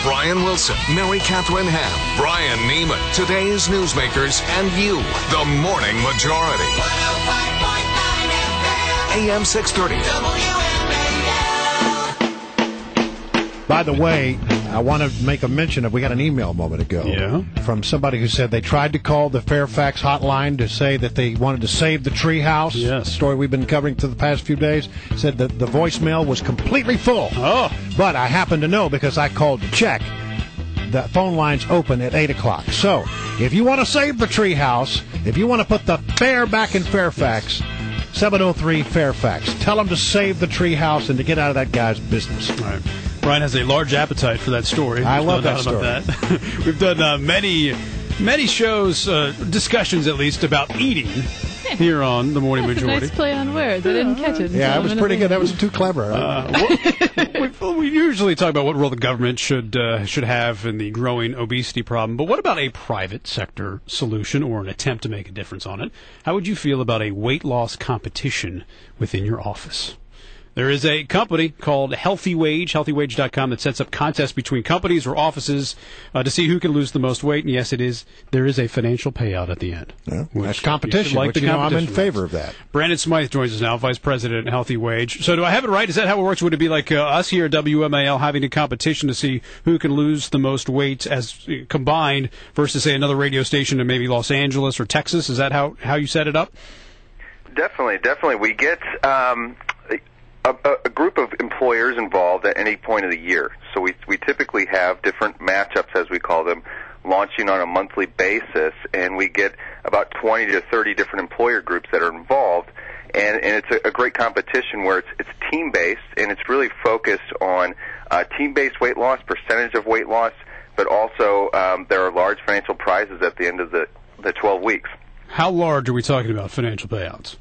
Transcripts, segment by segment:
Brian Wilson, Mary Catherine Ham, Brian Neiman, today's newsmakers, and you, the Morning Majority. 105.9 AM 630. WMAL. By the way, I want to make a mention of, we got an email a moment ago from somebody who said they tried to call the Fairfax hotline to say that they wanted to save the treehouse. Yes. Story we've been covering for the past few days. Said that the voicemail was completely full. Oh. But I happen to know because I called to check. The phone line's open at 8 o'clock. So if you want to save the treehouse, if you want to put the fair back in Fairfax, 703 Fairfax. Tell them to save the treehouse and to get out of that guy's business. All right. Brian has a large appetite for that story. I love that story. About that. We've done many shows, discussions at least, about eating here on the Morning Majority. Nice play on words. I didn't catch it. Yeah, it was pretty good. That was too clever. We usually talk about what role the government should have in the growing obesity problem, but what about a private sector solution or an attempt to make a difference on it? How would you feel about a weight loss competition within your office? There is a company called HealthyWage, HealthyWage.com, that sets up contests between companies or offices to see who can lose the most weight. And yes, there is a financial payout at the end. Yeah, that's competition, which I'm in favor of that. Brandon Smythe joins us now, Vice President at HealthyWage. So do I have it right? Is that how it works? Would it be like us here at WMAL having a competition to see who can lose the most weight as combined versus, say, another radio station in maybe Los Angeles or Texas? Is that how you set it up? Definitely. We get a group of employers involved at any point of the year. So we typically have different matchups, as we call them, launching on a monthly basis, and we get about 20 to 30 different employer groups that are involved. And it's a great competition where it's team-based, and it's really focused on team-based weight loss, percentage of weight loss, but also there are large financial prizes at the end of the 12 weeks. How large are we talking about financial payouts?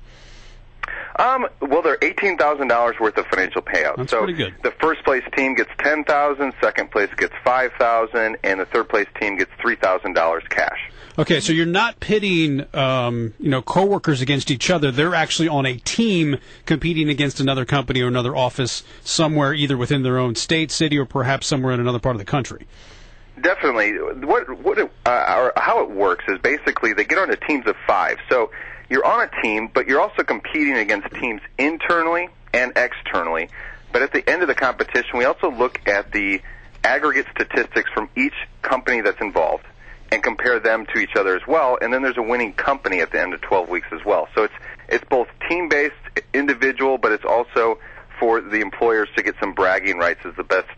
Well, there are $18,000 worth of financial payouts. That's so pretty good. The first place team gets $10,000, second place gets $5,000, and the third place team gets $3,000 cash. Okay, so you're not pitting, coworkers against each other. They're actually on a team competing against another company or another office somewhere, either within their own state, city, or perhaps somewhere in another part of the country. Definitely. How it works is basically they get on teams of 5. So you're on a team, but you're also competing against teams internally and externally. But at the end of the competition, we also look at the aggregate statistics from each company that's involved and compare them to each other as well. And then there's a winning company at the end of 12 weeks as well. So it's both team-based, individual, but it's also for the employers to get some bragging rights as the best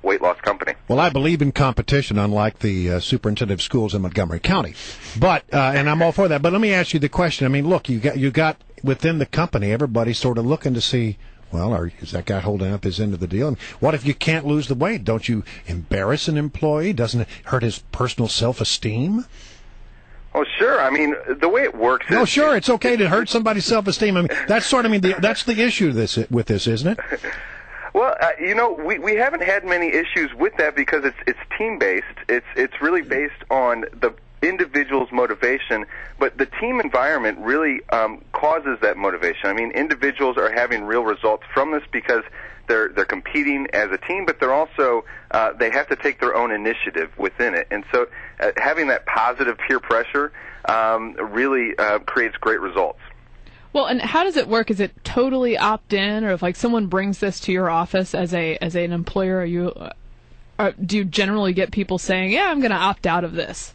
weight loss company. Well, I believe in competition, unlike the superintendent of schools in Montgomery County. But and I'm all for that. But let me ask you the question. I mean, look, you got within the company, everybody's sort of looking to see, well, is that guy holding up his end of the deal? And what if you can't lose the weight? Don't you embarrass an employee? Doesn't it hurt his personal self-esteem? Oh, sure. I mean, the way it works is... No, sure, it's okay to hurt somebody's self-esteem. I mean, that's the issue with this, isn't it? Well, we haven't had many issues with that because it's team-based. It's really based on the individual's motivation, but the team environment really causes that motivation. I mean, individuals are having real results from this because they're competing as a team, but they're also they have to take their own initiative within it, and so having that positive peer pressure really creates great results. Well, and how does it work? Is it totally opt-in, or if like someone brings this to your office as an employer, do you generally get people saying, "Yeah, I'm going to opt out of this"?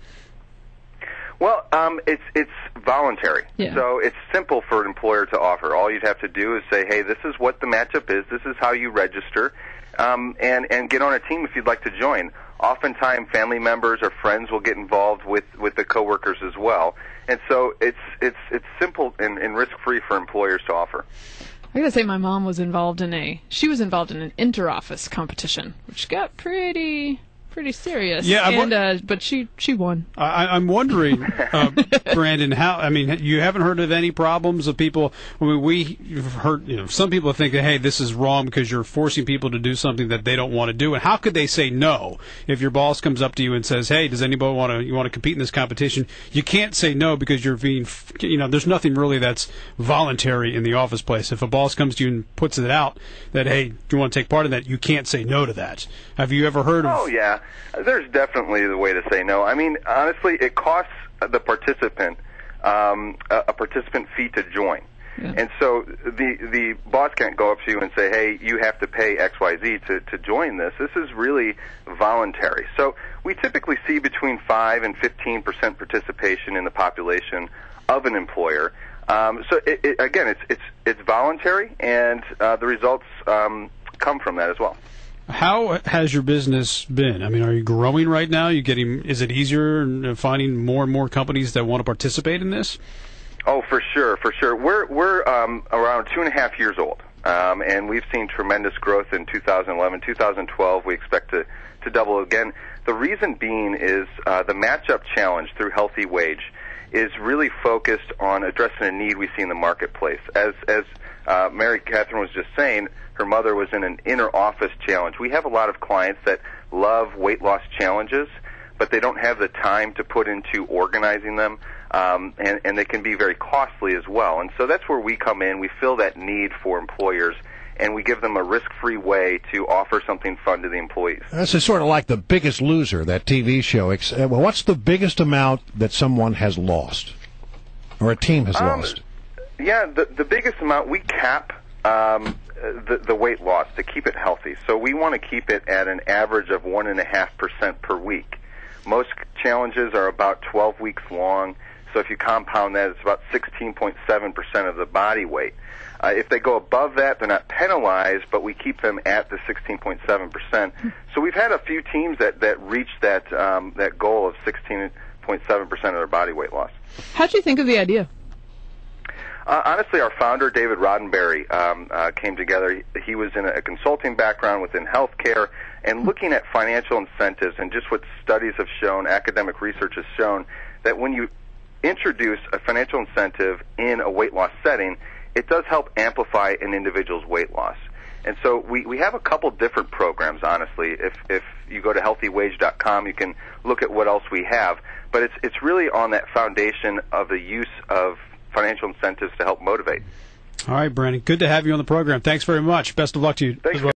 Well, it's voluntary, yeah. So it's simple for an employer to offer. All you'd have to do is say, "Hey, this is what the matchup is. This is how you register, and get on a team if you'd like to join." Oftentimes, family members or friends will get involved with the coworkers as well, and so it's simple and risk-free for employers to offer. I gotta say, my mom was involved in an inter-office competition, which got pretty serious. Yeah, but she won. I'm wondering, Brandon, you haven't heard of any problems of people? I mean, we've heard, some people think that, hey, this is wrong because you're forcing people to do something that they don't want to do. And how could they say no if your boss comes up to you and says, hey, does anybody want to compete in this competition? You can't say no because you're being, there's nothing really that's voluntary in the office place. If a boss comes to you and puts it out that, hey, do you want to take part in that? You can't say no to that. Have you ever heard of? Oh, yeah. Yeah, there's definitely the way to say no. I mean, honestly, it costs the participant a participant fee to join. Yeah. And so the boss can't go up to you and say, hey, you have to pay XYZ to join this. This is really voluntary. So we typically see between 5 and 15% participation in the population of an employer. So again, it's voluntary, and the results come from that as well. How has your business been? I mean, are you growing right now? Is it easier finding more and more companies that want to participate in this? Oh, for sure. We're around 2.5 years old, and we've seen tremendous growth in 2011, 2012. We expect to double again. The reason being is the matchup challenge through HealthyWage is really focused on addressing a need we see in the marketplace. As Mary Catherine was just saying, her mother was in an inner office challenge. We have a lot of clients that love weight loss challenges, but they don't have the time to put into organizing them, and they can be very costly as well. And so that's where we come in. We fill that need for employers, and we give them a risk-free way to offer something fun to the employees. This is sort of like The Biggest Loser, that TV show. Well, what's the biggest amount that someone has lost, or a team has lost? Yeah, the biggest amount, we cap the weight loss to keep it healthy. So we want to keep it at an average of 1.5% per week. Most challenges are about 12 weeks long, so if you compound that, it's about 16.7% of the body weight. If they go above that, they're not penalized, but we keep them at the 16.7%. So we've had a few teams that reached that goal of 16.7% of their body weight loss. How'd you think of the idea? Honestly, our founder, David Roddenberry, came together. He was in a consulting background within healthcare, and looking at financial incentives and just what studies have shown, academic research has shown, that when you introduce a financial incentive in a weight loss setting, it does help amplify an individual's weight loss. And so we have a couple different programs, honestly. If you go to HealthyWage.com, you can look at what else we have. But it's really on that foundation of the use of financial incentives to help motivate. All right, Brandon. Good to have you on the program. Thanks very much. Best of luck to you. Thanks.